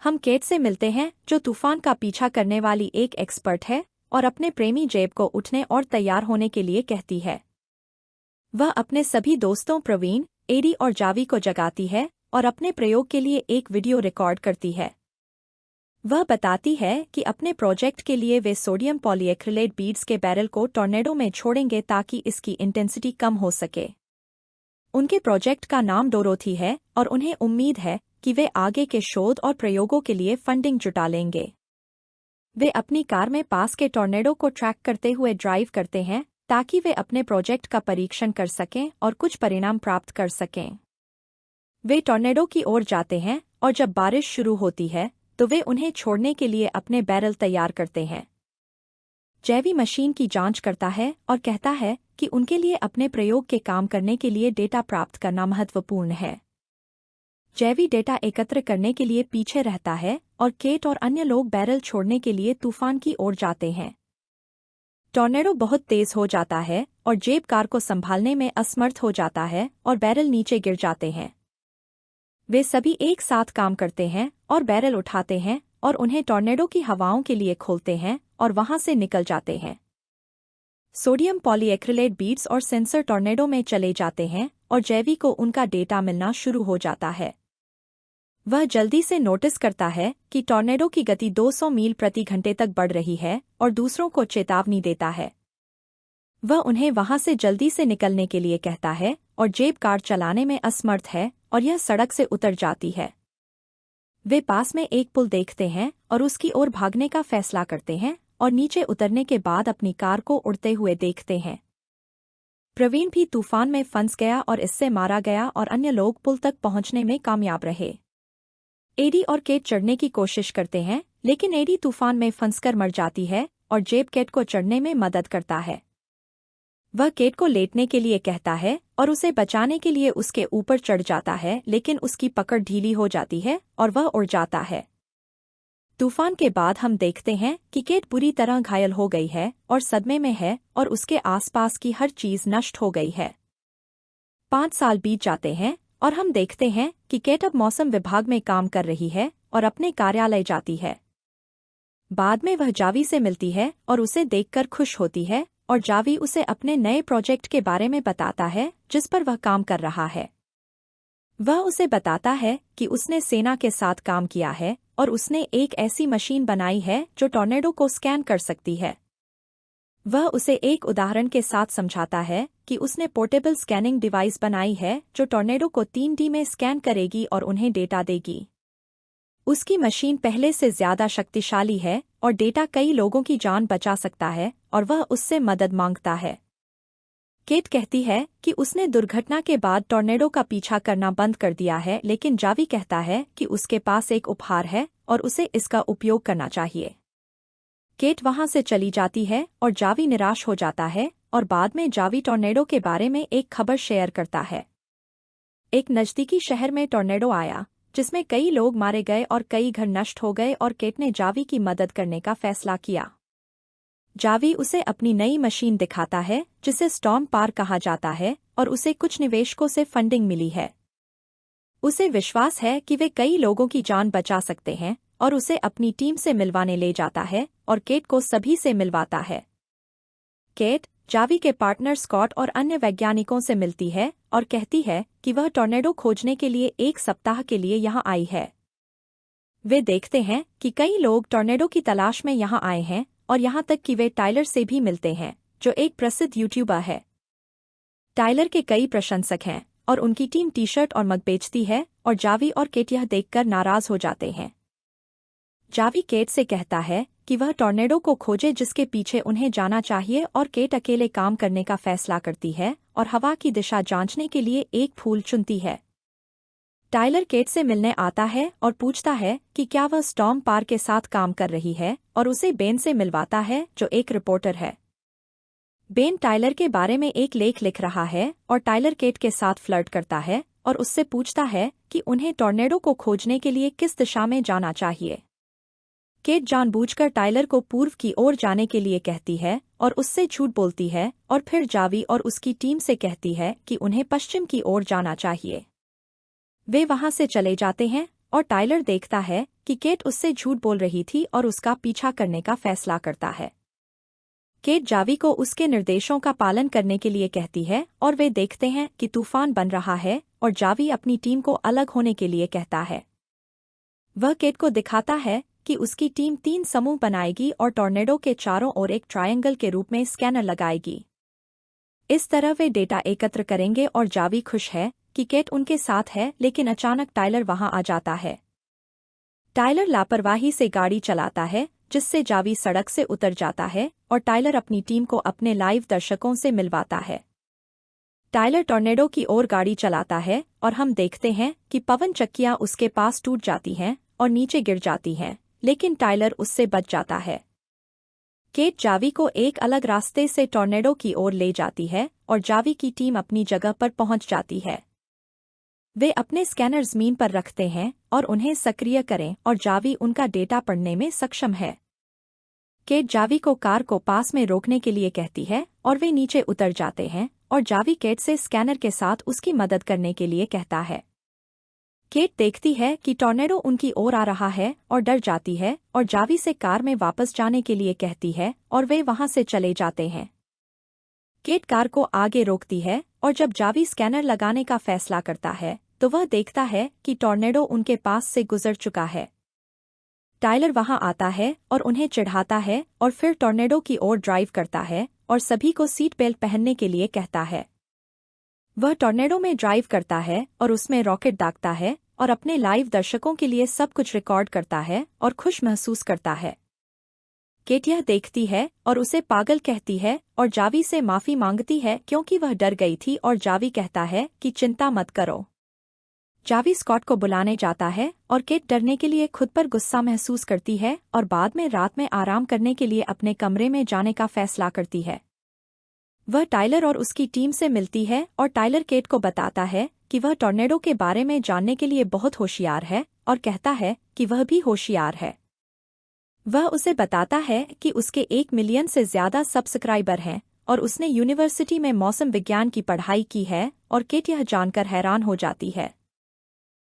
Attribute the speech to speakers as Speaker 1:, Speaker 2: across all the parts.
Speaker 1: हम केट से मिलते हैं जो तूफान का पीछा करने वाली एक एक्सपर्ट है और अपने प्रेमी जेब को उठने और तैयार होने के लिए कहती है। वह अपने सभी दोस्तों प्रवीण, एडी और जावी को जगाती है और अपने प्रयोग के लिए एक वीडियो रिकॉर्ड करती है। वह बताती है कि अपने प्रोजेक्ट के लिए वे सोडियम पॉलीएक्रिलेट बीड्स के बैरल को टॉर्नेडो में छोड़ेंगे ताकि इसकी इंटेंसिटी कम हो सके। उनके प्रोजेक्ट का नाम डोरोथी है और उन्हें उम्मीद है कि वे आगे के शोध और प्रयोगों के लिए फंडिंग जुटा लेंगे। वे अपनी कार में पास के टॉर्नेडो को ट्रैक करते हुए ड्राइव करते हैं ताकि वे अपने प्रोजेक्ट का परीक्षण कर सकें और कुछ परिणाम प्राप्त कर सकें। वे टॉर्नेडो की ओर जाते हैं और जब बारिश शुरू होती है तो वे उन्हें छोड़ने के लिए अपने बैरल तैयार करते हैं। जैवी मशीन की जांच करता है और कहता है कि उनके लिए अपने प्रयोग के काम करने के लिए डेटा प्राप्त करना महत्वपूर्ण है। जैवी डेटा एकत्र करने के लिए पीछे रहता है और केट और अन्य लोग बैरल छोड़ने के लिए तूफान की ओर जाते हैं। टॉर्नेडो बहुत तेज हो जाता है और जेब कार को संभालने में असमर्थ हो जाता है और बैरल नीचे गिर जाते हैं। वे सभी एक साथ काम करते हैं और बैरल उठाते हैं और उन्हें टॉर्नेडो की हवाओं के लिए खोलते हैं और वहां से निकल जाते हैं। सोडियम पॉलीएक्रिलेट बीड्स और सेंसर टॉर्नेडो में चले जाते हैं और जैवी को उनका डेटा मिलना शुरू हो जाता है। वह जल्दी से नोटिस करता है कि टॉर्नेडो की गति 200 मील प्रति घंटे तक बढ़ रही है और दूसरों को चेतावनी देता है। वह उन्हें वहां से जल्दी से निकलने के लिए कहता है और जेब कार चलाने में असमर्थ है और यह सड़क से उतर जाती है। वे पास में एक पुल देखते हैं और उसकी ओर भागने का फैसला करते हैं और नीचे उतरने के बाद अपनी कार को उड़ते हुए देखते हैं। प्रवीण भी तूफान में फंस गया और इससे मारा गया और अन्य लोग पुल तक पहुंचने में कामयाब रहे। एडी और केट चढ़ने की कोशिश करते हैं लेकिन एडी तूफान में फंसकर मर जाती है और जेब केट को चढ़ने में मदद करता है। वह केट को लेटने के लिए कहता है और उसे बचाने के लिए उसके ऊपर चढ़ जाता है लेकिन उसकी पकड़ ढीली हो जाती है और वह उड़ जाता है। तूफान के बाद हम देखते हैं कि केट बुरी तरह घायल हो गई है और सदमे में है और उसके आसपास की हर चीज नष्ट हो गई है। 5 साल बीत जाते हैं और हम देखते हैं कि केट अब मौसम विभाग में काम कर रही है और अपने कार्यालय जाती है। बाद में वह जावी से मिलती है और उसे देखकर खुश होती है और जावी उसे अपने नए प्रोजेक्ट के बारे में बताता है जिस पर वह काम कर रहा है। वह उसे बताता है कि उसने सेना के साथ काम किया है और उसने एक ऐसी मशीन बनाई है जो टॉर्नेडो को स्कैन कर सकती है। वह उसे एक उदाहरण के साथ समझाता है कि उसने पोर्टेबल स्कैनिंग डिवाइस बनाई है जो टॉर्नेडो को 3D में स्कैन करेगी और उन्हें डेटा देगी। उसकी मशीन पहले से ज्यादा शक्तिशाली है और डेटा कई लोगों की जान बचा सकता है और वह उससे मदद मांगता है। केट कहती है कि उसने दुर्घटना के बाद टॉर्नेडो का पीछा करना बंद कर दिया है लेकिन जावी कहता है कि उसके पास एक उपहार है और उसे इसका उपयोग करना चाहिए। केट वहां से चली जाती है और जावी निराश हो जाता है और बाद में जावी टॉर्नेडो के बारे में एक खबर शेयर करता है। एक नज़दीकी शहर में टॉर्नेडो आया जिसमें कई लोग मारे गए और कई घर नष्ट हो गए और केट ने जावी की मदद करने का फैसला किया। जावी उसे अपनी नई मशीन दिखाता है जिसे स्टॉर्म पार कहा जाता है और उसे कुछ निवेशकों से फंडिंग मिली है। उसे विश्वास है कि वे कई लोगों की जान बचा सकते हैं और उसे अपनी टीम से मिलवाने ले जाता है और केट को सभी से मिलवाता है। केट जावी के पार्टनर स्कॉट और अन्य वैज्ञानिकों से मिलती है और कहती है कि वह टॉर्नेडो खोजने के लिए 1 सप्ताह के लिए यहाँ आई है। वे देखते हैं कि कई लोग टॉर्नेडो की तलाश में यहाँ आए हैं और यहाँ तक कि वे टाइलर से भी मिलते हैं जो एक प्रसिद्ध यूट्यूबर है। टाइलर के कई प्रशंसक हैं और उनकी टीम टी-शर्ट और मग बेचती है और जावी और केट यह देखकर नाराज हो जाते हैं। जावी केट से कहता है कि वह टॉर्नेडो को खोजे जिसके पीछे उन्हें जाना चाहिए और केट अकेले काम करने का फैसला करती है और हवा की दिशा जांचने के लिए एक फूल चुनती है। टाइलर केट से मिलने आता है और पूछता है कि क्या वह स्टॉर्म पार के साथ काम कर रही है और उसे बेन से मिलवाता है जो एक रिपोर्टर है। बेन टाइलर के बारे में एक लेख लिख रहा है और टाइलर केट के साथ फ्लर्ट करता है और उससे पूछता है कि उन्हें टॉर्नेडो को खोजने के लिए किस दिशा में जाना चाहिए। केट जानबूझकर टाइलर को पूर्व की ओर जाने के लिए कहती है और उससे झूठ बोलती है और फिर जावी और उसकी टीम से कहती है कि उन्हें पश्चिम की ओर जाना चाहिए। वे वहां से चले जाते हैं और टाइलर देखता है कि केट उससे झूठ बोल रही थी और उसका पीछा करने का फैसला करता है। केट जावी को उसके निर्देशों का पालन करने के लिए कहती है और वे देखते हैं कि तूफान बन रहा है और जावी अपनी टीम को अलग होने के लिए कहता है। वह केट को दिखाता है कि उसकी टीम 3 समूह बनाएगी और टॉर्नेडो के चारों ओर एक ट्रायंगल के रूप में स्कैनर लगाएगी। इस तरह वे डेटा एकत्र करेंगे और जावी खुश है कि केट उनके साथ है, लेकिन अचानक टाइलर वहां आ जाता है। टाइलर लापरवाही से गाड़ी चलाता है, जिससे जावी सड़क से उतर जाता है और टाइलर अपनी टीम को अपने लाइव दर्शकों से मिलवाता है। टाइलर टॉर्नेडो की ओर गाड़ी चलाता है और हम देखते हैं कि पवन चक्कियां उसके पास टूट जाती हैं और नीचे गिर जाती हैं, लेकिन टाइलर उससे बच जाता है। केट जावी को एक अलग रास्ते से टॉर्नेडो की ओर ले जाती है और जावी की टीम अपनी जगह पर पहुंच जाती है। वे अपने स्कैनर ज़मीन पर रखते हैं और उन्हें सक्रिय करें और जावी उनका डेटा पढ़ने में सक्षम है। केट जावी को कार को पास में रोकने के लिए कहती है और वे नीचे उतर जाते हैं और जावी केट से स्कैनर के साथ उसकी मदद करने के लिए कहता है। केट देखती है कि टॉर्नेडो उनकी ओर आ रहा है और डर जाती है और जावी से कार में वापस जाने के लिए कहती है और वे वहां से चले जाते हैं। केट कार को आगे रोकती है और जब जावी स्कैनर लगाने का फैसला करता है तो वह देखता है कि टॉर्नेडो उनके पास से गुजर चुका है। टाइलर वहां आता है और उन्हें चिढ़ाता है और फिर टॉर्नेडो की ओर ड्राइव करता है और सभी को सीट बेल्ट पहनने के लिए कहता है। वह टॉर्नेडो में ड्राइव करता है और उसमें रॉकेट दागता है और अपने लाइव दर्शकों के लिए सब कुछ रिकॉर्ड करता है और खुश महसूस करता है। केट यह देखती है और उसे पागल कहती है और जावी से माफी मांगती है क्योंकि वह डर गई थी और जावी कहता है कि चिंता मत करो। जावी स्कॉट को बुलाने जाता है और केट डरने के लिए खुद पर गुस्सा महसूस करती है और बाद में रात में आराम करने के लिए अपने कमरे में जाने का फैसला करती है। वह टाइलर और उसकी टीम से मिलती है और टाइलर केट को बताता है कि वह टॉर्नेडो के बारे में जानने के लिए बहुत होशियार है और कहता है कि वह भी होशियार है। वह उसे बताता है कि उसके 1 मिलियन से ज्यादा सब्सक्राइबर हैं और उसने यूनिवर्सिटी में मौसम विज्ञान की पढ़ाई की है और केट यह जानकर हैरान हो जाती है।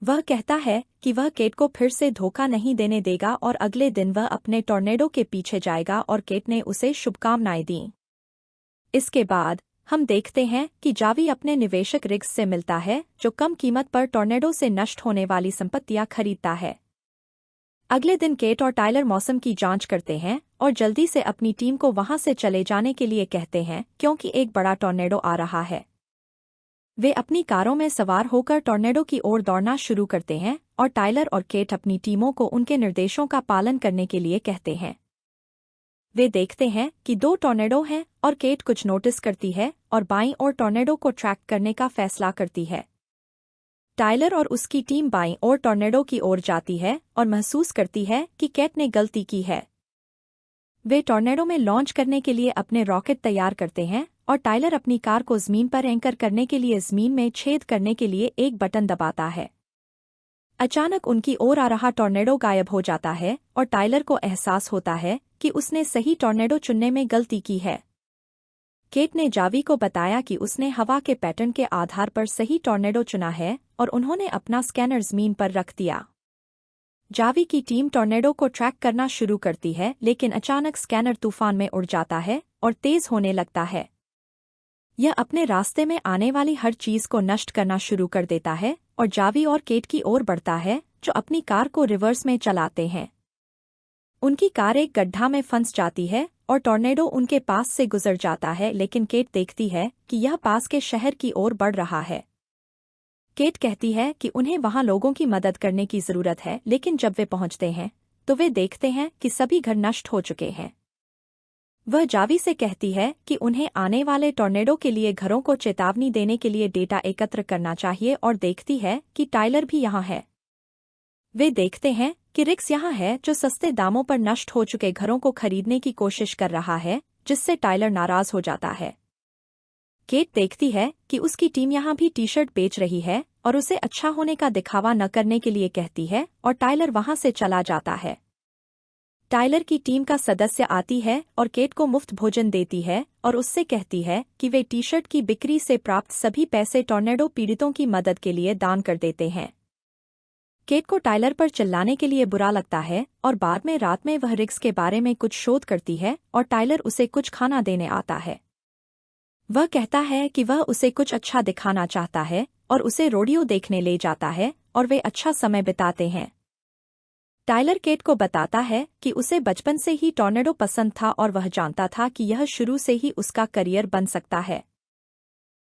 Speaker 1: वह कहता है कि वह केट को फिर से धोखा नहीं देने देगा और अगले दिन वह अपने टॉर्नेडो के पीछे जाएगा और केट ने उसे शुभकामनाएं दीं। इसके बाद हम देखते हैं कि जावी अपने निवेशक रिग्स से मिलता है जो कम कीमत पर टॉर्नेडो से नष्ट होने वाली संपत्तियां खरीदता है। अगले दिन केट और टाइलर मौसम की जांच करते हैं और जल्दी से अपनी टीम को वहां से चले जाने के लिए कहते हैं क्योंकि एक बड़ा टॉर्नेडो आ रहा है। वे अपनी कारों में सवार होकर टॉर्नेडो की ओर दौड़ना शुरू करते हैं और टाइलर और केट अपनी टीमों को उनके निर्देशों का पालन करने के लिए कहते हैं। वे देखते हैं कि 2 टॉर्नेडो हैं और केट कुछ नोटिस करती है और बाईं ओर टॉर्नेडो को ट्रैक करने का फैसला करती है। टाइलर और उसकी टीम बाईं ओर टॉर्नेडो की ओर जाती है और महसूस करती है कि केट ने गलती की है। वे टॉर्नेडो में लॉन्च करने के लिए अपने रॉकेट तैयार करते हैं और टाइलर अपनी कार को ज़मीन पर एंकर करने के लिए ज़मीन में छेद करने के लिए एक बटन दबाता है। अचानक उनकी ओर आ रहा टॉर्नेडो गायब हो जाता है और टाइलर को एहसास होता है कि उसने सही टॉर्नेडो चुनने में गलती की है। केट ने जावी को बताया कि उसने हवा के पैटर्न के आधार पर सही टॉर्नेडो चुना है और उन्होंने अपना स्कैनर ज़मीन पर रख दिया। जावी की टीम टॉर्नेडो को ट्रैक करना शुरू करती है, लेकिन अचानक स्कैनर तूफान में उड़ जाता है और तेज होने लगता है। यह अपने रास्ते में आने वाली हर चीज को नष्ट करना शुरू कर देता है और जावी और केट की ओर बढ़ता है, जो अपनी कार को रिवर्स में चलाते हैं। उनकी कार एक गड्ढा में फंस जाती है और टॉर्नेडो उनके पास से गुजर जाता है, लेकिन केट देखती है कि यह पास के शहर की ओर बढ़ रहा है। केट कहती है कि उन्हें वहां लोगों की मदद करने की जरूरत है, लेकिन जब वे पहुंचते हैं तो वे देखते हैं कि सभी घर नष्ट हो चुके हैं। वह जावी से कहती है कि उन्हें आने वाले टॉर्नेडो के लिए घरों को चेतावनी देने के लिए डेटा एकत्र करना चाहिए और देखती है कि टाइलर भी यहाँ है। वे देखते हैं कि रिक्स यहाँ है, जो सस्ते दामों पर नष्ट हो चुके घरों को खरीदने की कोशिश कर रहा है, जिससे टाइलर नाराज हो जाता है। केट देखती है कि उसकी टीम यहाँ भी टी-शर्ट बेच रही है और उसे अच्छा होने का दिखावा न करने के लिए कहती है और टाइलर वहां से चला जाता है। टाइलर की टीम का सदस्य आती है और केट को मुफ्त भोजन देती है और उससे कहती है कि वे टी-शर्ट की बिक्री से प्राप्त सभी पैसे टॉर्नेडो पीड़ितों की मदद के लिए दान कर देते हैं। केट को टाइलर पर चिल्लाने के लिए बुरा लगता है और बाद में रात में वह रिग्स के बारे में कुछ शोध करती है और टाइलर उसे कुछ खाना देने आता है। वह कहता है कि वह उसे कुछ अच्छा दिखाना चाहता है और उसे रोडियो देखने ले जाता है और वे अच्छा समय बिताते हैं। टाइलर केट को बताता है कि उसे बचपन से ही टॉर्नेडो पसंद था और वह जानता था कि यह शुरू से ही उसका करियर बन सकता है।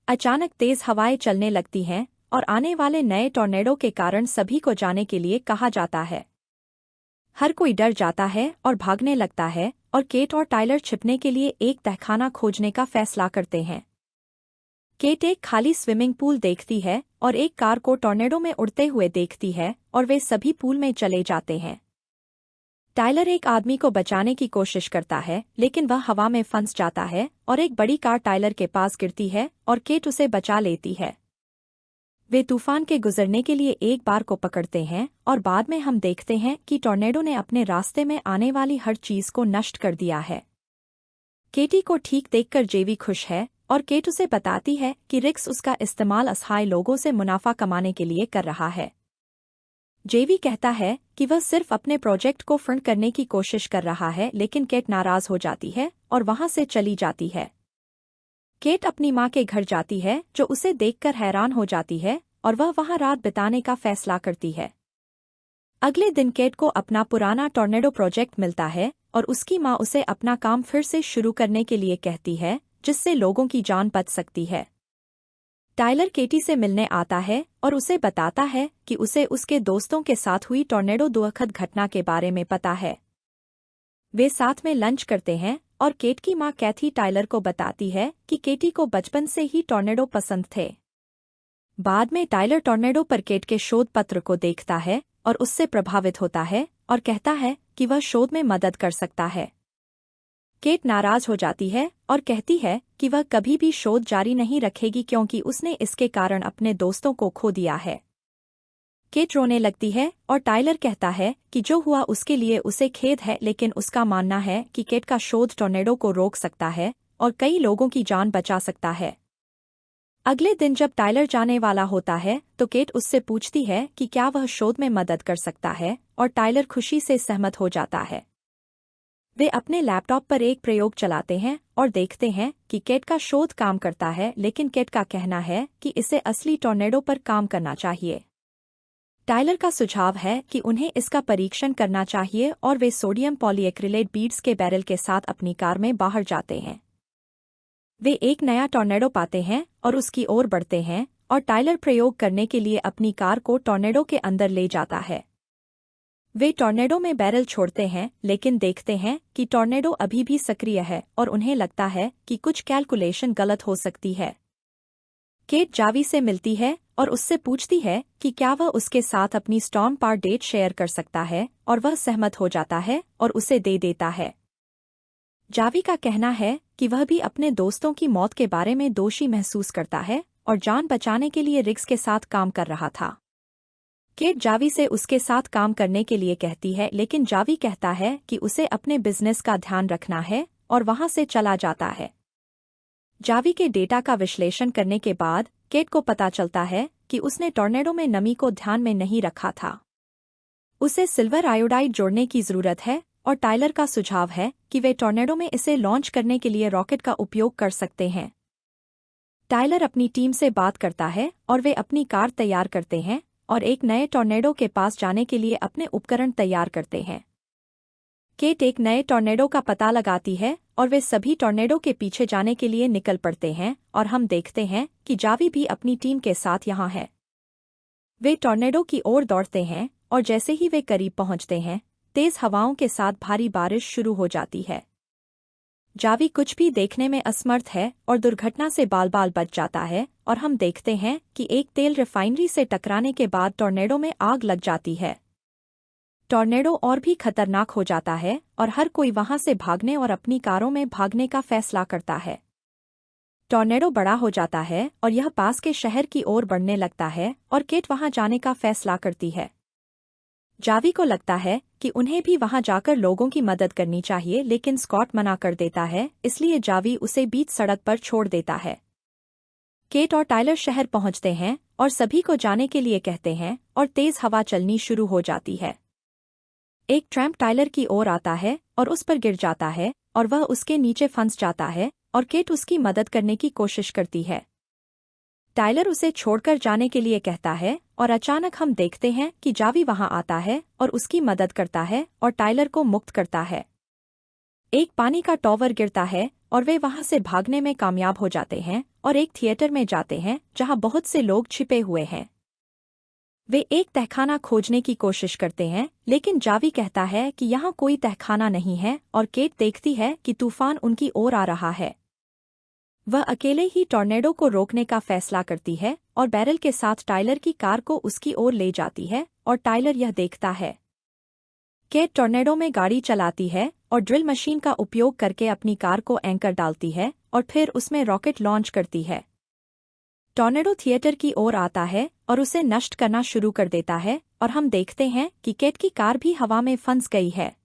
Speaker 1: अचानक तेज हवाएं चलने लगती हैं और आने वाले नए टॉर्नेडो के कारण सभी को जाने के लिए कहा जाता है। हर कोई डर जाता है और भागने लगता है और केट और टाइलर छिपने के लिए एक तहखाना खोजने का फैसला करते हैं। केट एक खाली स्विमिंग पूल देखती है और एक कार को टॉर्नेडो में उड़ते हुए देखती है और वे सभी पूल में चले जाते हैं। टाइलर एक आदमी को बचाने की कोशिश करता है लेकिन वह हवा में फंस जाता है और एक बड़ी कार टाइलर के पास गिरती है और केट उसे बचा लेती है। वे तूफान के गुजरने के लिए एक बार को पकड़ते हैं और बाद में हम देखते हैं कि टॉर्नेडो ने अपने रास्ते में आने वाली हर चीज को नष्ट कर दिया है। केटी को ठीक देखकर जेवी खुश है और केट उसे बताती है कि रिक्स उसका इस्तेमाल असहाय लोगों से मुनाफा कमाने के लिए कर रहा है। जेवी कहता है कि वह सिर्फ अपने प्रोजेक्ट को फंड करने की कोशिश कर रहा है लेकिन केट नाराज हो जाती है और वहां से चली जाती है। केट अपनी मां के घर जाती है जो उसे देखकर हैरान हो जाती है और वह वहां रात बिताने का फैसला करती है। अगले दिन केट को अपना पुराना टॉर्नेडो प्रोजेक्ट मिलता है और उसकी मां उसे अपना काम फिर से शुरू करने के लिए कहती है जिससे लोगों की जान बच सकती है। टाइलर केटी से मिलने आता है और उसे बताता है कि उसे उसके दोस्तों के साथ हुई टॉर्नेडो दुखद घटना के बारे में पता है। वे साथ में लंच करते हैं और केट की मां कैथी टाइलर को बताती है कि केटी को बचपन से ही टॉर्नेडो पसंद थे। बाद में टाइलर टॉर्नेडो पर केट के शोध पत्र को देखता है और उससे प्रभावित होता है और कहता है कि वह शोध में मदद कर सकता है। केट नाराज हो जाती है और कहती है कि वह कभी भी शोध जारी नहीं रखेगी क्योंकि उसने इसके कारण अपने दोस्तों को खो दिया है। केट रोने लगती है और टाइलर कहता है कि जो हुआ उसके लिए उसे खेद है लेकिन उसका मानना है कि केट का शोध टॉर्नेडो को रोक सकता है और कई लोगों की जान बचा सकता है। अगले दिन जब टाइलर जाने वाला होता है तो केट उससे पूछती है कि क्या वह शोध में मदद कर सकता है और टाइलर खुशी से सहमत हो जाता है। वे अपने लैपटॉप पर एक प्रयोग चलाते हैं और देखते हैं कि केट का शोध काम करता है लेकिन केट का कहना है कि इसे असली टॉर्नेडो पर काम करना चाहिए। टाइलर का सुझाव है कि उन्हें इसका परीक्षण करना चाहिए और वे सोडियम पॉलीएक्रिलेट बीड्स के बैरल के साथ अपनी कार में बाहर जाते हैं। वे एक नया टॉर्नेडो पाते हैं और उसकी ओर बढ़ते हैं और टाइलर प्रयोग करने के लिए अपनी कार को टॉर्नेडो के अंदर ले जाता है। वे टॉर्नेडो में बैरल छोड़ते हैं लेकिन देखते हैं कि टॉर्नेडो अभी भी सक्रिय है और उन्हें लगता है कि कुछ कैलकुलेशन गलत हो सकती है। केट जावी से मिलती है और उससे पूछती है कि क्या वह उसके साथ अपनी स्टॉर्म पार डेट शेयर कर सकता है और वह सहमत हो जाता है और उसे दे देता है। जावी का कहना है कि वह भी अपने दोस्तों की मौत के बारे में दोषी महसूस करता है और जान बचाने के लिए रिग्स के साथ काम कर रहा था। केट जावी से उसके साथ काम करने के लिए कहती है लेकिन जावी कहता है कि उसे अपने बिजनेस का ध्यान रखना है और वहां से चला जाता है। जावी के डेटा का विश्लेषण करने के बाद केट को पता चलता है कि उसने टॉर्नेडो में नमी को ध्यान में नहीं रखा था। उसे सिल्वर आयोडाइड जोड़ने की जरूरत है और टाइलर का सुझाव है कि वे टॉर्नेडो में इसे लॉन्च करने के लिए रॉकेट का उपयोग कर सकते हैं। टाइलर अपनी टीम से बात करता है और वे अपनी कार तैयार करते हैं और एक नए टॉर्नेडो के पास जाने के लिए अपने उपकरण तैयार करते हैं। केट एक नए टॉर्नेडो का पता लगाती है और वे सभी टॉर्नेडो के पीछे जाने के लिए निकल पड़ते हैं और हम देखते हैं कि जावी भी अपनी टीम के साथ यहाँ है। वे टॉर्नेडो की ओर दौड़ते हैं और जैसे ही वे करीब पहुंचते हैं तेज हवाओं के साथ भारी बारिश शुरू हो जाती है। जावी कुछ भी देखने में असमर्थ है और दुर्घटना से बाल बाल बच जाता है और हम देखते हैं कि एक तेल रिफाइनरी से टकराने के बाद टॉर्नेडो में आग लग जाती है। टॉर्नेडो और भी खतरनाक हो जाता है और हर कोई वहां से भागने और अपनी कारों में भागने का फैसला करता है। टॉर्नेडो बड़ा हो जाता है और यह पास के शहर की ओर बढ़ने लगता है और केट वहां जाने का फैसला करती है। जावी को लगता है कि उन्हें भी वहां जाकर लोगों की मदद करनी चाहिए लेकिन स्कॉट मना कर देता है, इसलिए जावी उसे बीच सड़क पर छोड़ देता है। केट और टाइलर शहर पहुंचते हैं और सभी को जाने के लिए कहते हैं और तेज हवा चलनी शुरू हो जाती है। एक ट्रैम्प टाइलर की ओर आता है और उस पर गिर जाता है और वह उसके नीचे फंस जाता है और केट उसकी मदद करने की कोशिश करती है। टाइलर उसे छोड़कर जाने के लिए कहता है और अचानक हम देखते हैं कि जावी वहां आता है और उसकी मदद करता है और टाइलर को मुक्त करता है। एक पानी का टॉवर गिरता है और वे वहां से भागने में कामयाब हो जाते हैं और एक थिएटर में जाते हैं जहां बहुत से लोग छिपे हुए हैं। वे एक तहखाना खोजने की कोशिश करते हैं, लेकिन जावी कहता है कि यहाँ कोई तहखाना नहीं है और केट देखती है कि तूफान उनकी ओर आ रहा है। वह अकेले ही टॉर्नेडो को रोकने का फैसला करती है और बैरल के साथ टाइलर की कार को उसकी ओर ले जाती है और टाइलर यह देखता है। केट टॉर्नेडो में गाड़ी चलाती है और ड्रिल मशीन का उपयोग करके अपनी कार को एंकर डालती है और फिर उसमें रॉकेट लॉन्च करती है। टॉर्नेडो थिएटर की ओर आता है और उसे नष्ट करना शुरू कर देता है और हम देखते हैं कि केट की कार भी हवा में फंस गई है।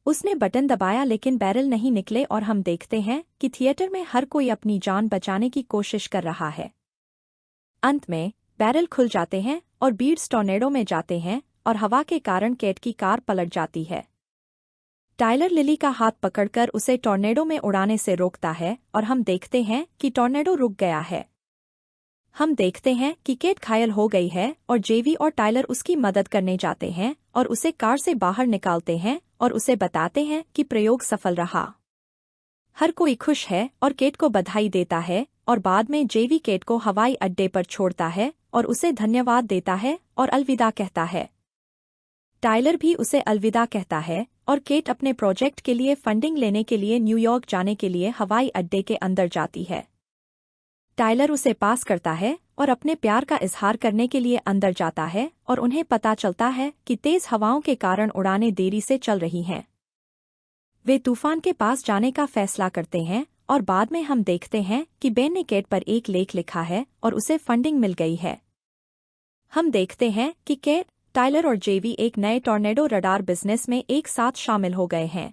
Speaker 1: उसने बटन दबाया लेकिन बैरल नहीं निकले और हम देखते हैं कि थिएटर में हर कोई अपनी जान बचाने की कोशिश कर रहा है। अंत में बैरल खुल जाते हैं और बीड्स टॉर्नेडो में जाते हैं और हवा के कारण केट की कार पलट जाती है। टाइलर लिली का हाथ पकड़कर उसे टॉर्नेडो में उड़ाने से रोकता है और हम देखते हैं कि टॉर्नेडो रुक गया है। हम देखते हैं कि केट घायल हो गई है और जेवी और टाइलर उसकी मदद करने जाते हैं और उसे कार से बाहर निकालते हैं और उसे बताते हैं कि प्रयोग सफल रहा। हर कोई खुश है और केट को बधाई देता है और बाद में जेवी केट को हवाई अड्डे पर छोड़ता है और उसे धन्यवाद देता है और अलविदा कहता है। टाइलर भी उसे अलविदा कहता है और केट अपने प्रोजेक्ट के लिए फंडिंग लेने के लिए न्यूयॉर्क जाने के लिए हवाई अड्डे के अंदर जाती है। टाइलर उसे पास करता है और अपने प्यार का इजहार करने के लिए अंदर जाता है और उन्हें पता चलता है कि तेज हवाओं के कारण उड़ानें देरी से चल रही हैं। वे तूफान के पास जाने का फैसला करते हैं और बाद में हम देखते हैं कि बेन ने केट पर एक लेख लिखा है और उसे फंडिंग मिल गई है। हम देखते हैं कि केट, टाइलर और जेवी एक नए टॉर्नेडो रडार बिजनेस में एक साथ शामिल हो गए हैं।